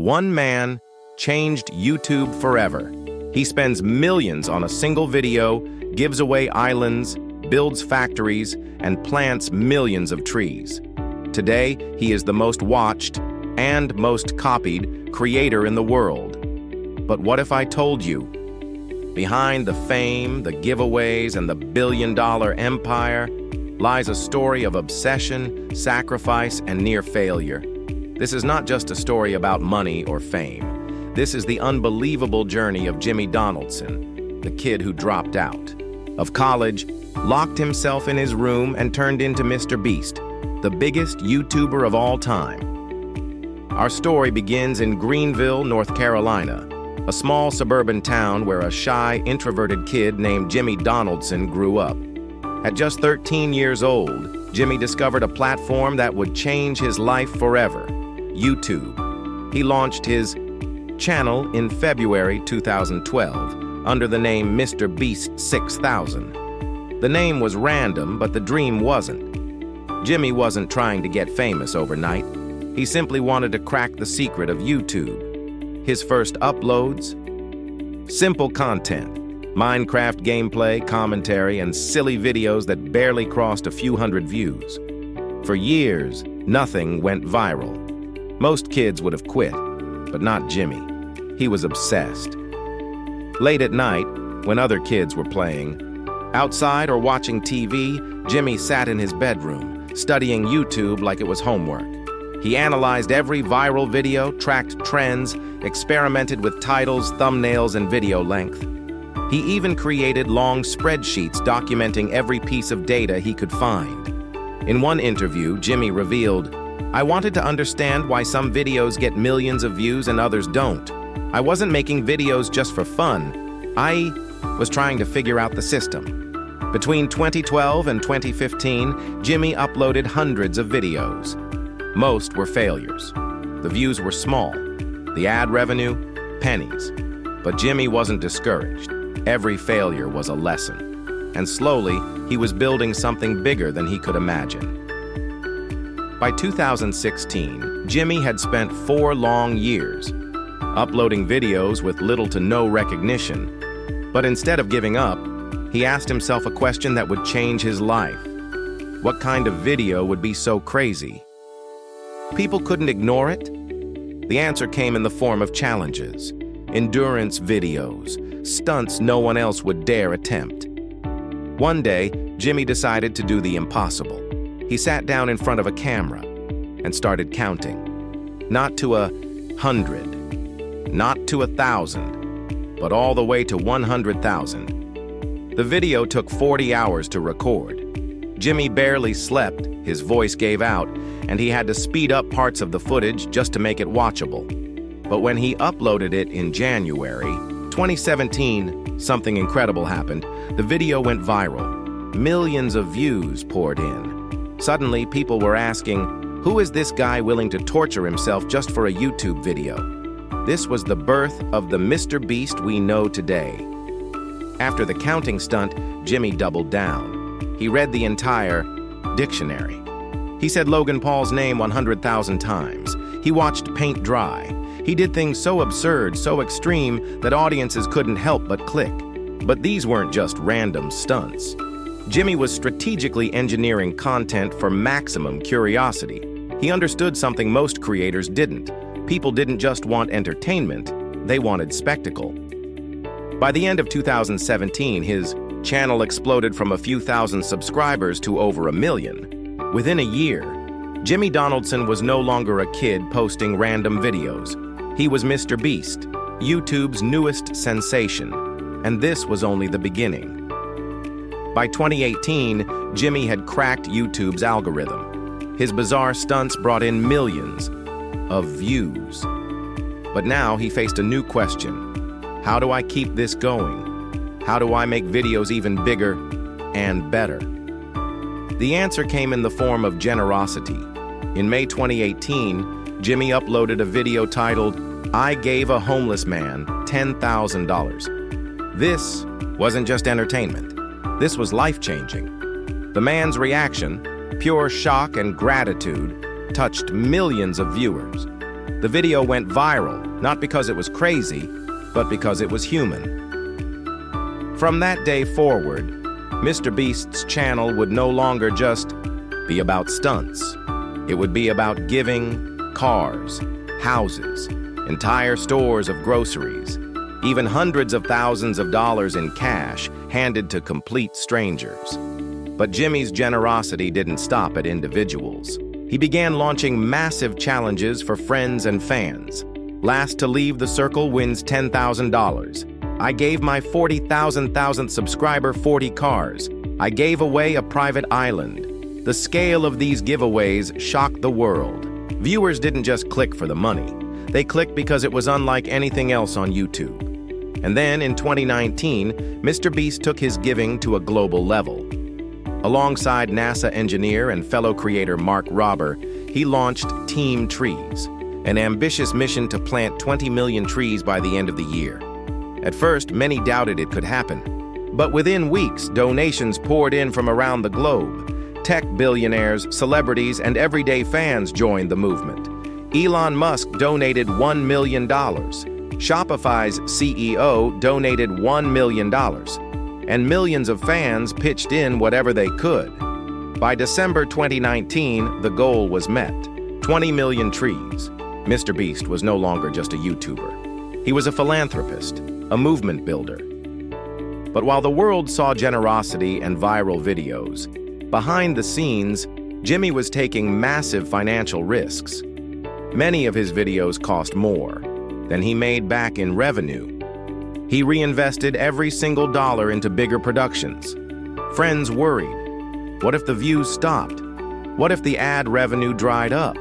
one man changed YouTube forever. He spends millions on a single video, gives away islands, builds factories, and plants millions of trees. Today, he is the most watched and most copied creator in the world. But what if I told you? Behind the fame, the giveaways, and the billion-dollar empire lies a story of obsession, sacrifice, and near failure. This is not just a story about money or fame. This is the unbelievable journey of Jimmy Donaldson, the kid who dropped out of college, locked himself in his room, and turned into MrBeast, the biggest YouTuber of all time. Our story begins in Greenville, North Carolina, a small suburban town where a shy, introverted kid named Jimmy Donaldson grew up. At just 13 years old, Jimmy discovered a platform that would change his life forever: YouTube. He launched his channel in February 2012 under the name MrBeast 6000. The name was random, but the dream wasn't. Jimmy wasn't trying to get famous overnight. He simply wanted to crack the secret of YouTube. His first uploads? Simple content, Minecraft gameplay, commentary, and silly videos that barely crossed a few hundred views. For years, nothing went viral. Most kids would have quit, but not Jimmy. He was obsessed. Late at night, when other kids were playing, outside or watching TV, Jimmy sat in his bedroom, studying YouTube like it was homework. He analyzed every viral video, tracked trends, experimented with titles, thumbnails, and video length. He even created long spreadsheets documenting every piece of data he could find. In one interview, Jimmy revealed, "I wanted to understand why some videos get millions of views and others don't. I wasn't making videos just for fun. I was trying to figure out the system." Between 2012 and 2015, Jimmy uploaded hundreds of videos. Most were failures. The views were small. The ad revenue, pennies. But Jimmy wasn't discouraged. Every failure was a lesson. And slowly, he was building something bigger than he could imagine. By 2016, Jimmy had spent 4 long years uploading videos with little to no recognition. But instead of giving up, he asked himself a question that would change his life. What kind of video would be so crazy? People couldn't ignore it? The answer came in the form of challenges, endurance videos, stunts no one else would dare attempt. One day, Jimmy decided to do the impossible. He sat down in front of a camera and started counting. Not to 100, not to 1,000, but all the way to 100,000. The video took 40 hours to record. Jimmy barely slept, his voice gave out, and he had to speed up parts of the footage just to make it watchable. But when he uploaded it in January 2017, something incredible happened. The video went viral. Millions of views poured in. Suddenly, people were asking, who is this guy willing to torture himself just for a YouTube video? This was the birth of the MrBeast we know today. After the counting stunt, Jimmy doubled down. He read the entire dictionary. He said Logan Paul's name 100,000 times. He watched paint dry. He did things so absurd, so extreme, that audiences couldn't help but click. But these weren't just random stunts. Jimmy was strategically engineering content for maximum curiosity. He understood something most creators didn't. People didn't just want entertainment, they wanted spectacle. By the end of 2017, his channel exploded from a few thousand subscribers to over 1 million. Within a year, Jimmy Donaldson was no longer a kid posting random videos. He was MrBeast, YouTube's newest sensation, and this was only the beginning. By 2018, Jimmy had cracked YouTube's algorithm. His bizarre stunts brought in millions of views. But now he faced a new question. How do I keep this going? How do I make videos even bigger and better? The answer came in the form of generosity. In May 2018, Jimmy uploaded a video titled, "I Gave a Homeless Man $10,000. This wasn't just entertainment. This was life-changing. The man's reaction, pure shock and gratitude, touched millions of viewers. The video went viral, not because it was crazy, but because it was human. From that day forward, MrBeast's channel would no longer just be about stunts. It would be about giving, cars, houses, entire stores of groceries, even hundreds of thousands of dollars in cash handed to complete strangers. But Jimmy's generosity didn't stop at individuals. He began launching massive challenges for friends and fans. Last to leave the circle wins $10,000. I gave my 40,000th subscriber 40 cars. I gave away a private island. The scale of these giveaways shocked the world. Viewers didn't just click for the money. They clicked because it was unlike anything else on YouTube. And then, in 2019, MrBeast took his giving to a global level. Alongside NASA engineer and fellow creator Mark Rober, he launched Team Trees, an ambitious mission to plant 20 million trees by the end of the year. At first, many doubted it could happen. But within weeks, donations poured in from around the globe. Tech billionaires, celebrities, and everyday fans joined the movement. Elon Musk donated $1 million. Shopify's CEO donated $1 million. And millions of fans pitched in whatever they could. By December 2019, the goal was met. 20 million trees. MrBeast was no longer just a YouTuber. He was a philanthropist, a movement builder. But while the world saw generosity and viral videos, behind the scenes, Jimmy was taking massive financial risks. Many of his videos cost more than he made back in revenue. He reinvested every single dollar into bigger productions. Friends worried. What if the views stopped? What if the ad revenue dried up?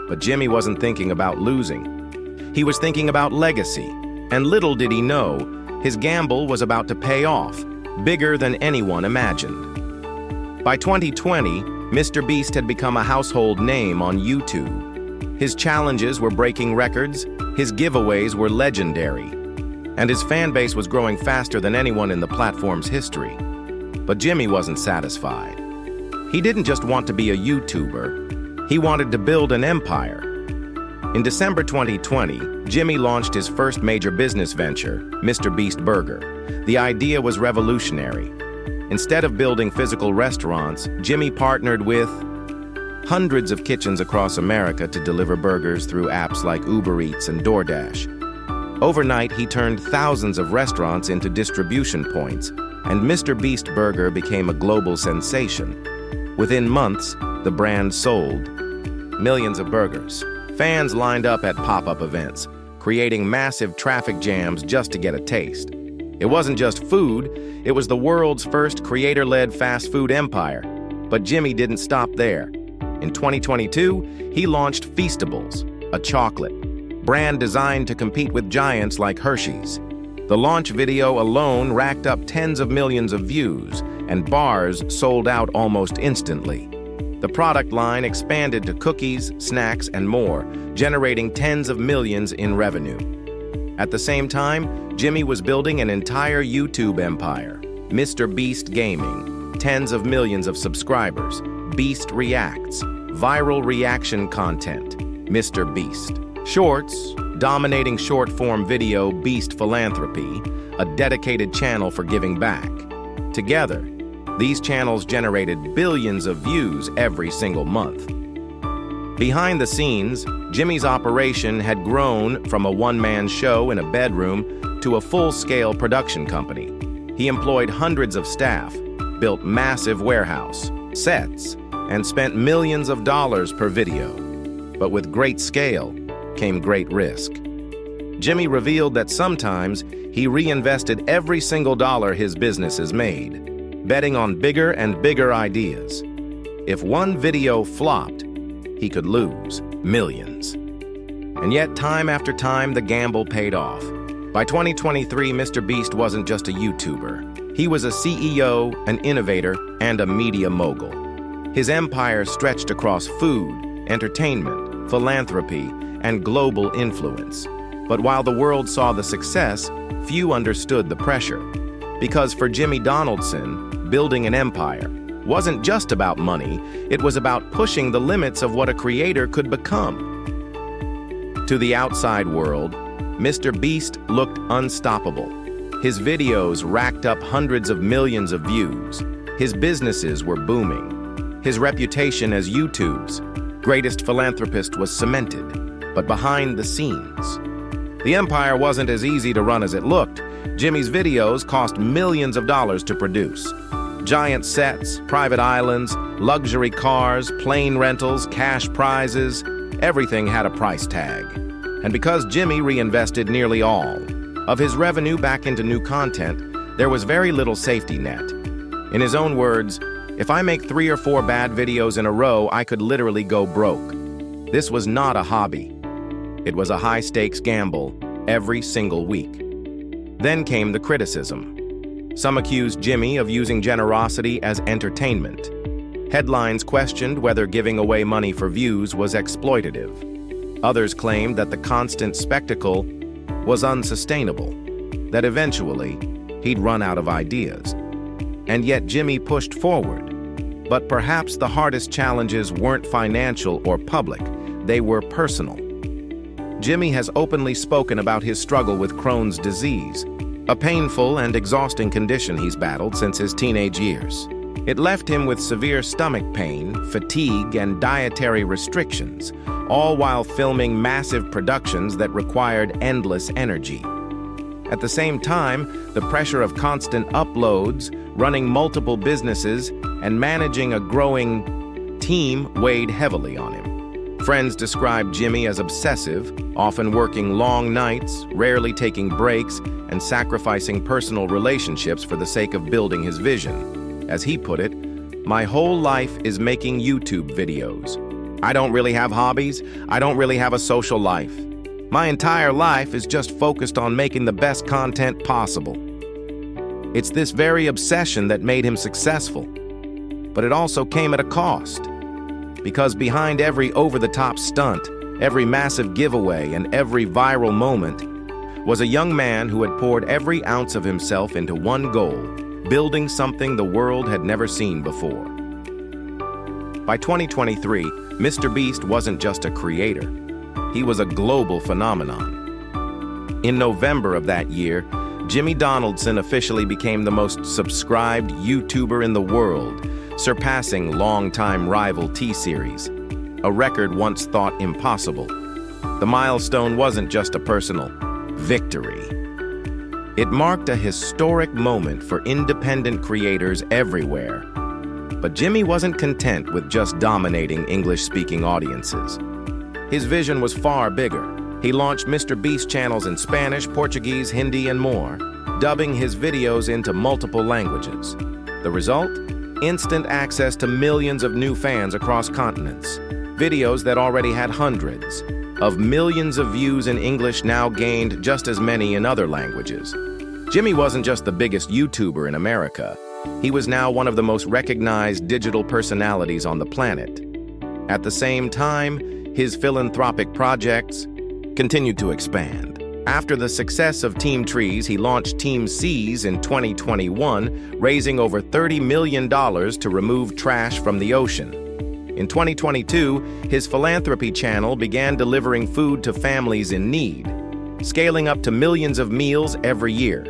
But Jimmy wasn't thinking about losing. He was thinking about legacy. And little did he know, his gamble was about to pay off, bigger than anyone imagined. By 2020, MrBeast had become a household name on YouTube. His challenges were breaking records, his giveaways were legendary, and his fan base was growing faster than anyone in the platform's history. But Jimmy wasn't satisfied. He didn't just want to be a YouTuber, he wanted to build an empire. In December 2020, Jimmy launched his first major business venture, MrBeast Burger. The idea was revolutionary. Instead of building physical restaurants, Jimmy partnered with hundreds of kitchens across America to deliver burgers through apps like Uber Eats and DoorDash. Overnight, he turned thousands of restaurants into distribution points, and MrBeast Burger became a global sensation. Within months, the brand sold millions of burgers. Fans lined up at pop-up events, creating massive traffic jams just to get a taste. It wasn't just food, it was the world's first creator-led fast food empire. But Jimmy didn't stop there. In 2022, he launched Feastables, a chocolate brand designed to compete with giants like Hershey's. The launch video alone racked up tens of millions of views, and bars sold out almost instantly. The product line expanded to cookies, snacks, and more, generating tens of millions in revenue. At the same time, Jimmy was building an entire YouTube empire. MrBeast Gaming, tens of millions of subscribers. Beast Reacts, viral reaction content. MrBeast Shorts, dominating short-form video Beast Philanthropy, a dedicated channel for giving back. Together, these channels generated billions of views every single month. Behind the scenes, Jimmy's operation had grown from a one-man show in a bedroom to a full-scale production company. He employed hundreds of staff, built massive warehouse, sets, and spent millions of dollars per video. But with great scale came great risk. Jimmy revealed that sometimes he reinvested every single dollar his businesses made, betting on bigger and bigger ideas. If one video flopped, he could lose millions. And yet, time after time, the gamble paid off. By 2023, MrBeast wasn't just a YouTuber. He was a CEO, an innovator, and a media mogul. His empire stretched across food, entertainment, philanthropy, and global influence. But while the world saw the success, few understood the pressure. Because for Jimmy Donaldson, building an empire wasn't just about money, it was about pushing the limits of what a creator could become. To the outside world, MrBeast looked unstoppable. His videos racked up hundreds of millions of views. His businesses were booming. His reputation as YouTube's greatest philanthropist was cemented. But behind the scenes, the empire wasn't as easy to run as it looked. Jimmy's videos cost millions of dollars to produce. Giant sets, private islands, luxury cars, plane rentals, cash prizes, everything had a price tag. And because Jimmy reinvested nearly all of his revenue back into new content, there was very little safety net. In his own words, if I make 3 or 4 bad videos in a row, I could literally go broke. This was not a hobby. It was a high-stakes gamble every single week. Then came the criticism. Some accused Jimmy of using generosity as entertainment. Headlines questioned whether giving away money for views was exploitative. Others claimed that the constant spectacle was unsustainable, that eventually he'd run out of ideas. And yet Jimmy pushed forward. But perhaps the hardest challenges weren't financial or public, they were personal. Jimmy has openly spoken about his struggle with Crohn's disease, a painful and exhausting condition he's battled since his teenage years. It left him with severe stomach pain, fatigue, and dietary restrictions, all while filming massive productions that required endless energy. At the same time, the pressure of constant uploads, running multiple businesses, and managing a growing team weighed heavily on him. Friends described Jimmy as obsessive, often working long nights, rarely taking breaks, and sacrificing personal relationships for the sake of building his vision. As he put it, "My whole life is making YouTube videos. I don't really have hobbies. I don't really have a social life. My entire life is just focused on making the best content possible." It's this very obsession that made him successful. But it also came at a cost. Because behind every over-the-top stunt, every massive giveaway, and every viral moment was a young man who had poured every ounce of himself into one goal, building something the world had never seen before. By 2023, MrBeast wasn't just a creator. He was a global phenomenon. In November of that year, Jimmy Donaldson officially became the most subscribed YouTuber in the world, surpassing longtime rival T-Series, a record once thought impossible. The milestone wasn't just a personal victory. It marked a historic moment for independent creators everywhere. But Jimmy wasn't content with just dominating English-speaking audiences. His vision was far bigger. He launched MrBeast channels in Spanish, Portuguese, Hindi, and more, dubbing his videos into multiple languages. The result? Instant access to millions of new fans across continents. Videos that already had hundreds of millions of views in English now gained just as many in other languages. Jimmy wasn't just the biggest YouTuber in America. He was now one of the most recognized digital personalities on the planet. At the same time, his philanthropic projects continued to expand. After the success of Team Trees, he launched Team Seas in 2021, raising over $30 million to remove trash from the ocean. In 2022, his philanthropy channel began delivering food to families in need, scaling up to millions of meals every year.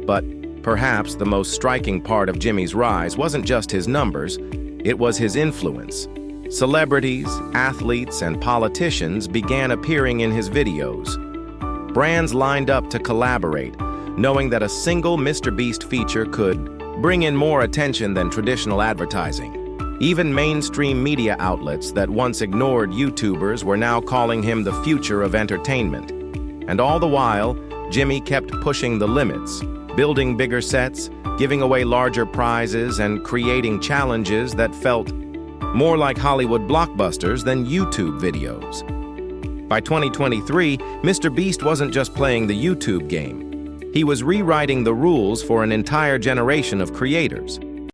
But perhaps the most striking part of Jimmy's rise wasn't just his numbers, it was his influence. Celebrities, athletes, and politicians began appearing in his videos. Brands lined up to collaborate, knowing that a single MrBeast feature could bring in more attention than traditional advertising. Even mainstream media outlets that once ignored YouTubers were now calling him the future of entertainment. And all the while, Jimmy kept pushing the limits, building bigger sets, giving away larger prizes, and creating challenges that felt more like Hollywood blockbusters than YouTube videos. By 2023, MrBeast wasn't just playing the YouTube game. He was rewriting the rules for an entire generation of creators.